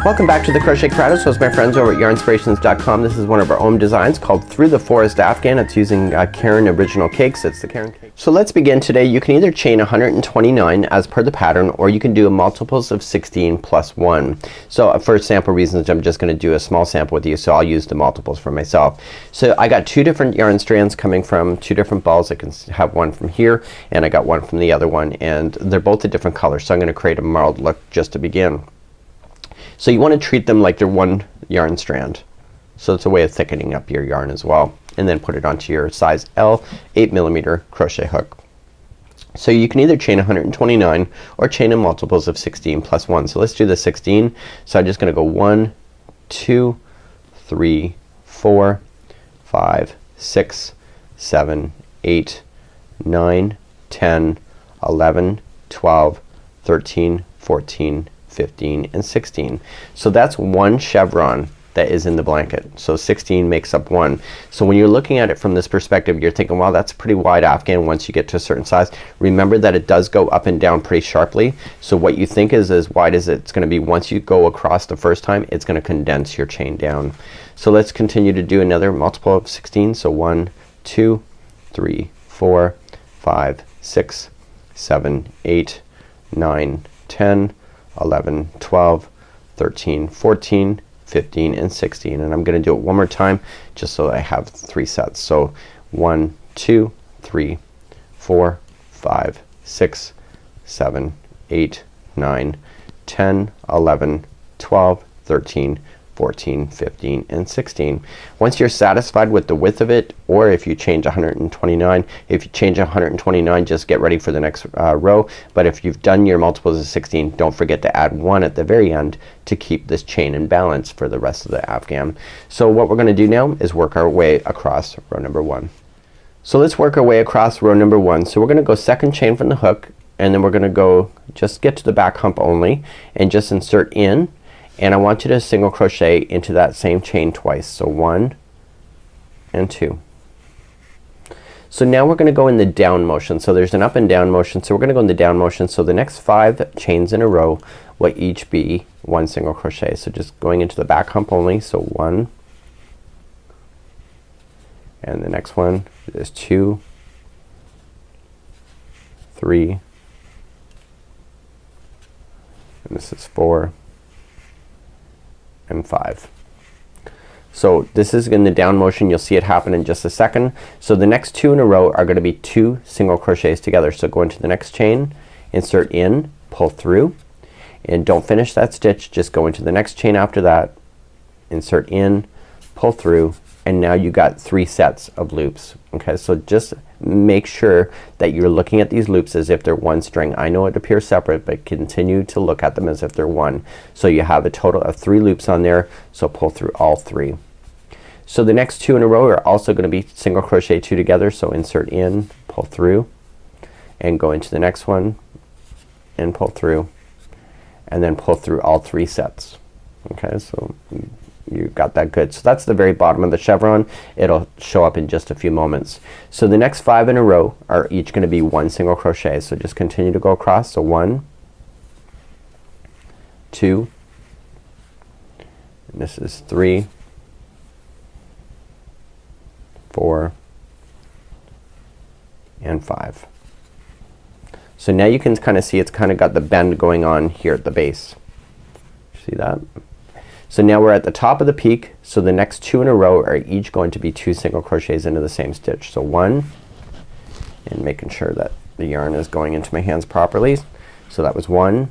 Welcome back to the Crochet Creative. So it's my friends over at yarnspirations.com. This is one of our own designs called Through the Forest Afghan. It's using Caron original cakes. It's the Caron cake. So let's begin today. You can either chain 129 as per the pattern, or you can do multiples of 16 plus 1. So for sample reasons I'm just going to do a small sample with you, so I'll use the multiples for myself. So I got two different yarn strands coming from two different balls. I can have one from here and I got one from the other one, and they're both a different color, so I'm going to create a marled look just to begin. So you want to treat them like they're one yarn strand. So it's a way of thickening up your yarn as well. And then put it onto your size L 8mm crochet hook. So you can either chain 129 or chain in multiples of 16 plus 1. So let's do the 16. So I'm just going to go 1, 2, 3, 4, 5, 6, 7, 8, 9, 10, 11, 12, 13, 14, 15, and 16. So that's one chevron that is in the blanket. So 16 makes up one. So when you're looking at it from this perspective, you're thinking, wow, that's a pretty wide afghan once you get to a certain size. Remember that it does go up and down pretty sharply. So what you think is as wide as it's gonna be, once you go across the first time, it's gonna condense your chain down. So let's continue to do another multiple of 16. So 1, 2, 3, 4, 5, 6, 7, 8, 9, 10, 11, 12, 13, 14, 15, and 16. And I'm gonna do it one more time just so I have 3 sets. So 1, 2, 3, 4, 5, 6, 7, 8, 9, 10, 11, 12, 13, 14, 15, and 16. Once you're satisfied with the width of it, or if you change 129, if you change 129, just get ready for the next row. But if you've done your multiples of 16, don't forget to add 1 at the very end to keep this chain in balance for the rest of the afghan. So what we're gonna do now is work our way across row number 1. So let's work our way across row number 1. So we're gonna go second chain from the hook, and then we're gonna go just get to the back hump only and just insert in. And I want you to single crochet into that same chain twice. So 1 and 2. So now we're gonna go in the down motion. So there's an up and down motion. So we're gonna go in the down motion. So the next 5 chains in a row will each be 1 single crochet. So just going into the back hump only. So 1, and the next one is 2, 3, and this is 4, and 5. So this is in the down motion. You'll see it happen in just a second. So the next 2 in a row are gonna be 2 single crochets together. So go into the next chain, insert in, pull through, and don't finish that stitch. Just go into the next chain after that, insert in, pull through, and now you got 3 sets of loops. Okay, so just make sure that you're looking at these loops as if they're one string. I know it appears separate, but continue to look at them as if they're one. So you have a total of 3 loops on there, so pull through all 3. So the next 2 in a row are also gonna be single crochet 2 together. So insert in, pull through, and go into the next one and pull through, and then pull through all 3 sets. Okay, so you got that good. So that's the very bottom of the chevron. It'll show up in just a few moments. So the next 5 in a row are each gonna be 1 single crochet. So just continue to go across. So 1, 2, and this is 3, 4, and 5. So now you can kinda see it's kinda got the bend going on here at the base. See that? So now we're at the top of the peak. So the next 2 in a row are each going to be 2 single crochets into the same stitch. So 1, and making sure that the yarn is going into my hands properly. So that was 1,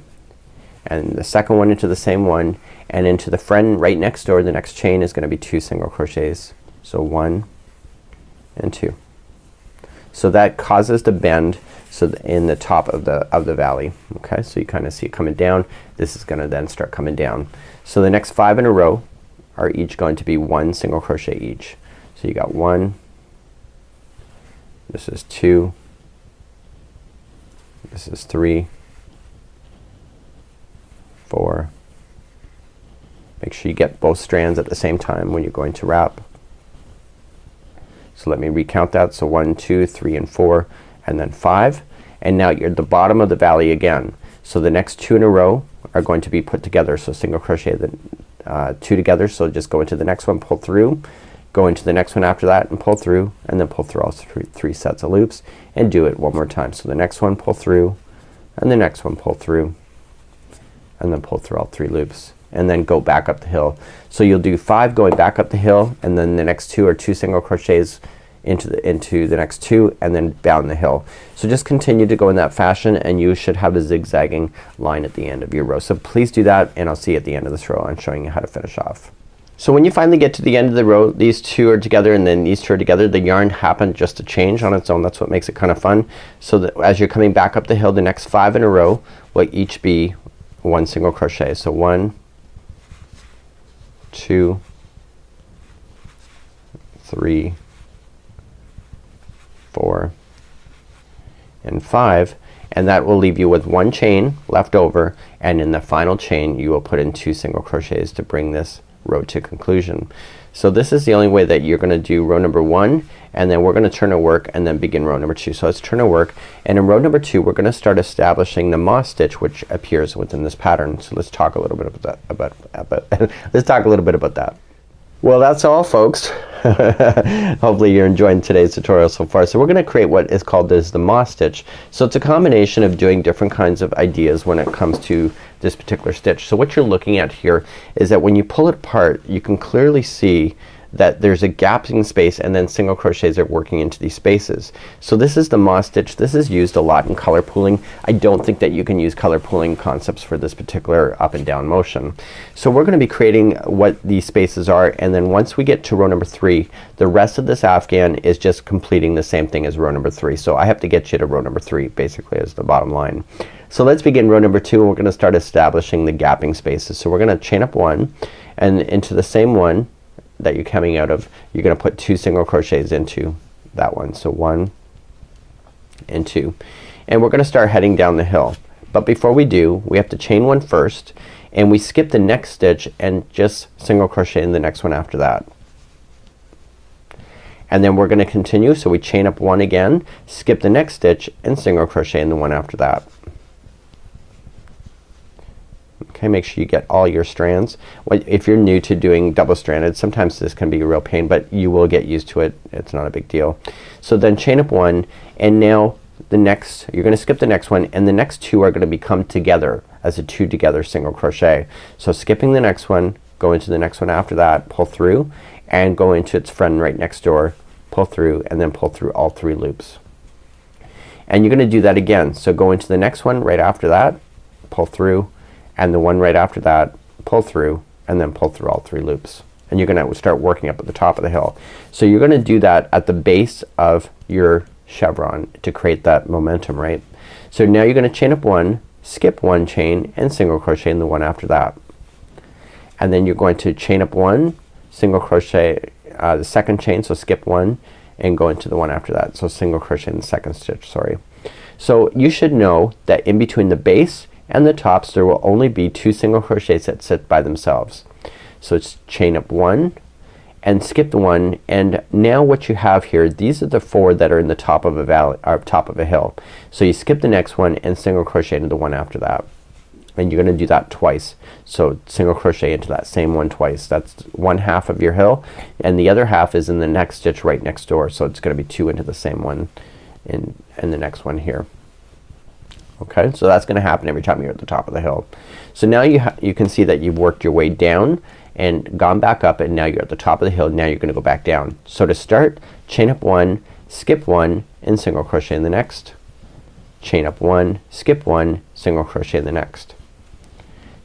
and the second one into the same one, and into the friend right next door, the next chain is gonna be 2 single crochets. So 1 and 2. So that causes the bend so in the top of the valley. Okay, so you kinda see it coming down. This is gonna then start coming down. So the next 5 in a row are each going to be 1 single crochet each. So you got 1, this is 2, this is 3, 4. Make sure you get both strands at the same time when you're going to wrap. So let me recount that. So 1, 2, 3, and 4, and then 5. And now you're at the bottom of the valley again. So the next 2 in a row are going to be put together. So single crochet the two together. So just go into the next one, pull through, go into the next one after that and pull through, and then pull through all three sets of loops and do it one more time. So the next one, pull through, and the next one, pull through, and then pull through all 3 loops, and then go back up the hill. So you'll do 5 going back up the hill, and then the next 2 are 2 single crochets into the next 2, and then down the hill. So just continue to go in that fashion, and you should have a zigzagging line at the end of your row. So please do that, and I'll see you at the end of this row. I'm showing you how to finish off. So when you finally get to the end of the row, these 2 are together and then these 2 are together. The yarn happened just to change on its own. That's what makes it kind of fun. So that as you're coming back up the hill, the next 5 in a row will each be 1 single crochet. So 1, 2, 3, 4, and 5, and that will leave you with 1 chain left over, and in the final chain you will put in 2 single crochets to bring this row to conclusion. So this is the only way that you're gonna do row number 1, and then we're gonna turn our work and then begin row number 2. So let's turn our work, and in row number 2 we're gonna start establishing the moss stitch which appears within this pattern. So let's talk a little bit about that let's talk a little bit about that. Well, that's all, folks. Hopefully you're enjoying today's tutorial so far. So we're gonna create what is called the moss stitch. So it's a combination of doing different kinds of ideas when it comes to this particular stitch. So what you're looking at here is that when you pull it apart, you can clearly see that there's a gapping space, and then single crochets are working into these spaces. So this is the moss stitch. This is used a lot in color pooling. I don't think that you can use color pooling concepts for this particular up and down motion. So we're gonna be creating what these spaces are, and then once we get to row number 3, the rest of this afghan is just completing the same thing as row number 3. So I have to get you to row number 3 basically as the bottom line. So let's begin row number 2, and we're gonna start establishing the gapping spaces. So we're gonna chain up 1, and into the same one that you're coming out of, you're gonna put 2 single crochets into that one. So 1 and 2, and we're gonna start heading down the hill. But before we do, we have to chain 1 first, and we skip the next stitch and just single crochet in the next one after that. And then we're gonna continue, so we chain up 1 again, skip the next stitch, and single crochet in the one after that. Okay, make sure you get all your strands. If you're new to doing double stranded, sometimes this can be a real pain, but you will get used to it. It's not a big deal. So then chain up 1, and now the next, you're gonna skip the next one, and the next 2 are gonna become together as a 2 together single crochet. So skipping the next one, go into the next one after that, pull through, and go into its friend right next door, pull through, and then pull through all 3 loops. And you're gonna do that again. So go into the next one right after that, pull through, and the one right after that, pull through, and then pull through all 3 loops. And you're gonna start working up at the top of the hill. So you're gonna do that at the base of your chevron to create that momentum, right? So now you're gonna chain up 1, skip 1 chain, and single crochet in the one after that. And then you're going to chain up 1, single crochet the second chain, so skip 1 and go into the one after that. So single crochet in the second stitch, sorry. So you should know that in between the base and the tops there will only be 2 single crochets that sit by themselves. So it's chain up 1 and skip the 1, and now what you have here, these are the 4 that are in the top of a valley, or top of a hill. So you skip the next one and single crochet into the one after that, and you're gonna do that twice. So single crochet into that same one twice. That's 1/2 of your hill, and the other half is in the next stitch right next door. So it's gonna be 2 into the same one in the next one here. Okay, so that's gonna happen every time you're at the top of the hill. So now you can see that you've worked your way down and gone back up, and now you're at the top of the hill. Now you're gonna go back down. So to start, chain up 1, skip 1, and single crochet in the next. Chain up 1, skip 1, single crochet in the next.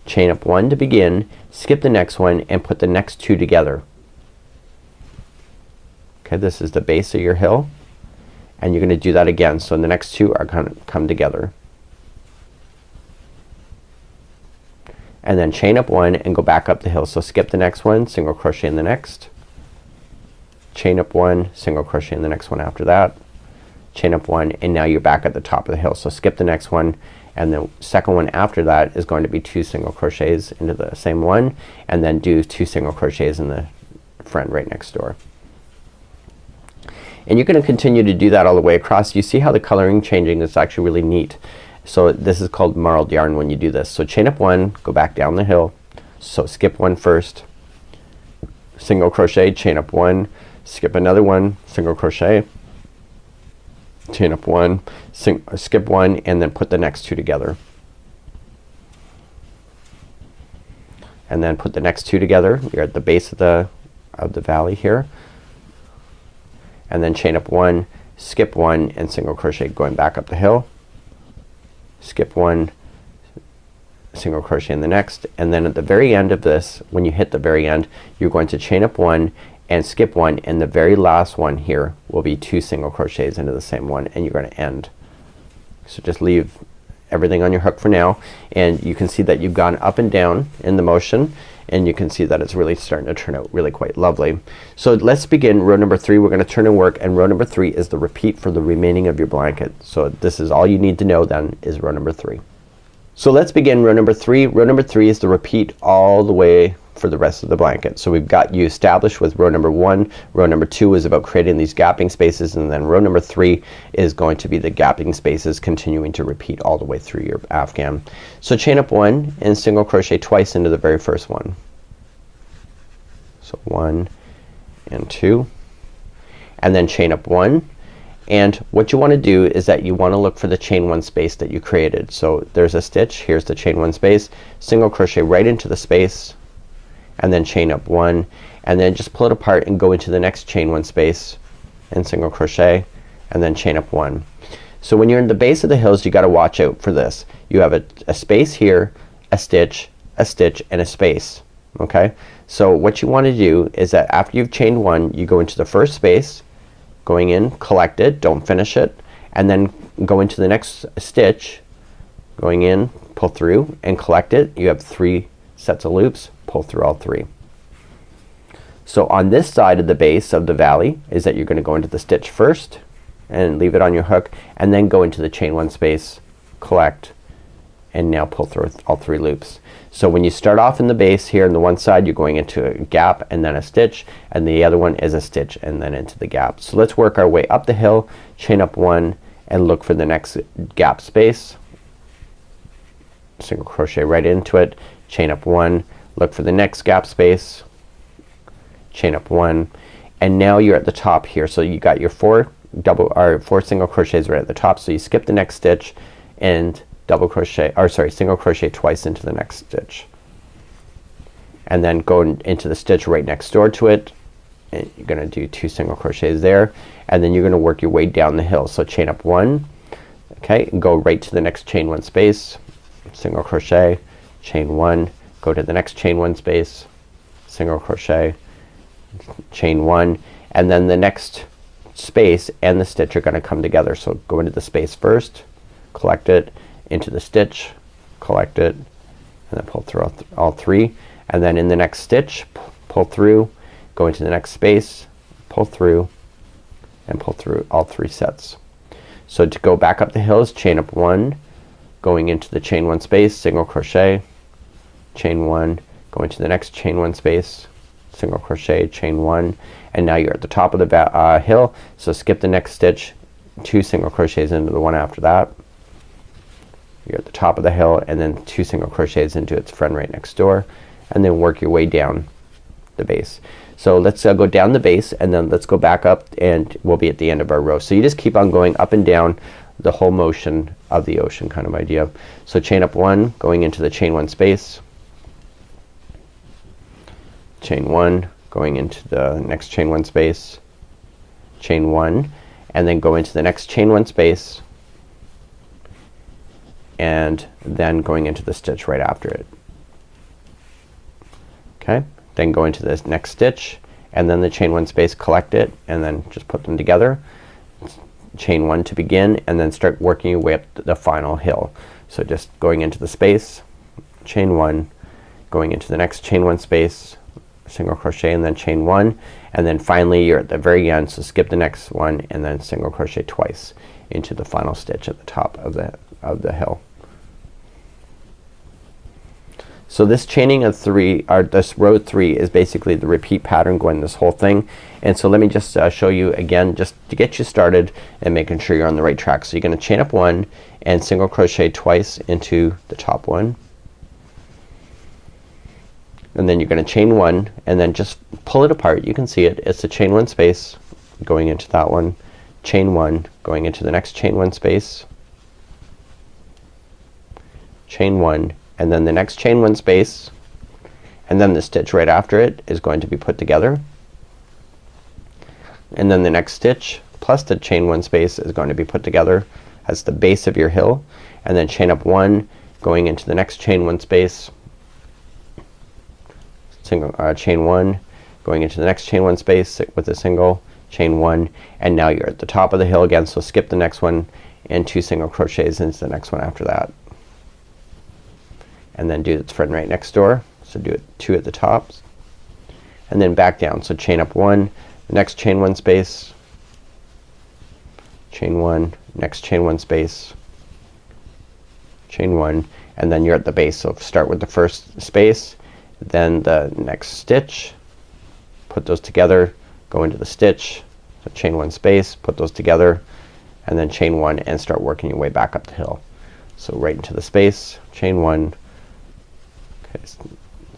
Chain up 1 to begin, skip the next one, and put the next 2 together. Okay, this is the base of your hill, and you're gonna do that again. So the next 2 are gonna come together. And then chain up 1 and go back up the hill. So skip the next one, single crochet in the next, chain up 1, single crochet in the next one after that, chain up 1, and now you're back at the top of the hill. So skip the next one, and the second one after that is going to be 2 single crochets into the same one, and then do 2 single crochets in the friend right next door. And you're gonna continue to do that all the way across. You see how the coloring changing is actually really neat. So this is called marled yarn when you do this. So chain up one, go back down the hill. So skip one first, single crochet, chain up one, skip another one, single crochet, chain up one, skip one, and then put the next two together. And then put the next two together. You're at the base of the valley here. And then chain up one, skip one, and single crochet going back up the hill. Skip one, single crochet in the next, and then at the very end of this, when you hit the very end, you're going to chain up one and skip one, and the very last one here will be 2 single crochets into the same one, and you're going to end. So just leave everything on your hook for now, and you can see that you've gone up and down in the motion, and you can see that it's really starting to turn out really quite lovely. So let's begin row number 3. We're gonna turn and work, and row number 3 is the repeat for the remaining of your blanket. So this is all you need to know then is row number 3. So let's begin row number 3. Row number 3 is the repeat all the way for the rest of the blanket. So we've got you established with row number 1. Row number 2 is about creating these gapping spaces, and then row number 3 is going to be the gapping spaces continuing to repeat all the way through your afghan. So chain up one and single crochet twice into the very first one. So 1 and 2, and then chain up one. And what you want to do is that you want to look for the chain one space that you created. So there's a stitch, here's the chain one space, single crochet right into the space, and then chain up one, and then just pull it apart and go into the next chain one space and single crochet, and then chain up one. So when you're in the base of the hills, you got to watch out for this. You have a space here, a stitch, and a space. Okay, so what you want to do is that after you've chained one, you go into the first space, going in, collect it, don't finish it, and then go into the next stitch, going in, pull through, and collect it. You have 3 sets of loops, pull through all 3. So on this side of the base of the valley is that you're going to go into the stitch first and leave it on your hook, and then go into the chain one space, collect, and now pull through all 3 loops. So when you start off in the base here on the one side, you're going into a gap and then a stitch, and the other one is a stitch and then into the gap. So let's work our way up the hill, chain up one, and look for the next gap space, single crochet right into it, chain up one, look for the next gap space, chain up one, and now you're at the top here. So you got your 4 single crochets right at the top. So you skip the next stitch and double crochet, or sorry, single crochet twice into the next stitch, and then go into the stitch right next door to it, and you're gonna do 2 single crochets there, and then you're gonna work your way down the hill. So chain up one, okay, and go right to the next chain one space, single crochet, chain one, go to the next chain one space, single crochet, chain one, and then the next space and the stitch are gonna come together. So go into the space first, collect it, into the stitch, collect it, and then pull through all 3, and then in the next stitch pull through, go into the next space, pull through, and pull through all 3 sets. So to go back up the hills, chain up one, going into the chain one space, single crochet, chain one, go into the next chain one space, single crochet, chain one, and now you're at the top of the hill. So skip the next stitch, 2 single crochets into the one after that. You're at the top of the hill, and then 2 single crochets into its friend right next door, and then work your way down the base. So let's go down the base, and then let's go back up, and we'll be at the end of our row. So you just keep on going up and down the whole motion of the ocean kind of idea. So chain up one, going into the chain one space, chain one, going into the next chain one space, chain one, and then go into the next chain one space, and then going into the stitch right after it. Okay, then go into this next stitch, and then the chain one space, collect it, and then just put them together, chain one to begin, and then start working your way up the final hill. So just going into the space, chain one, going into the next chain one space, single crochet, and then chain one, and then finally you're at the very end. So skip the next one and then single crochet twice into the final stitch at the top of the hill. So this chaining of 3, or this row 3, is basically the repeat pattern going this whole thing, And so let me just show you again, just to get you started and making sure you're on the right track. So you're gonna chain up 1 and single crochet twice into the top one, and then you're gonna chain 1 and then just pull it apart. You can see it. It's a chain 1 space going into that one, chain 1 going into the next chain 1 space, chain 1, and then the next chain 1 space, and then the stitch right after it is going to be put together, and then the next stitch plus the chain 1 space is going to be put together as the base of your hill, and then chain up 1 going into the next chain 1 space, single chain 1 going into the next chain 1 space with a single, chain 1, and now you're at the top of the hill again. So skip the next one and 2 single crochets into the next one after that, and then do its friend right next door. So do it 2 at the top and then back down. So chain up 1, the next chain 1 space, chain 1, next chain 1 space, chain 1, and then you're at the base. So start with the first space, then the next stitch, put those together, go into the stitch, so chain 1 space, put those together, and then chain 1 and start working your way back up the hill. So right into the space, chain 1, okay,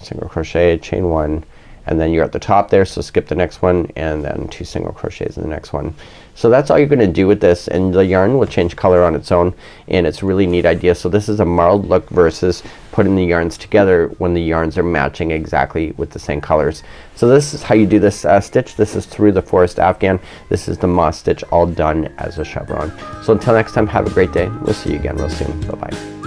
single crochet, chain 1, and then you're at the top there. So skip the next one and then 2 single crochets in the next one. So that's all you're gonna do with this, and the yarn will change color on its own, and it's a really neat idea. So this is a marled look versus putting the yarns together when the yarns are matching exactly with the same colors. So this is how you do this stitch. This is through the forest afghan. This is the moss stitch all done as a chevron. So until next time, have a great day. We'll see you again real soon. Bye bye.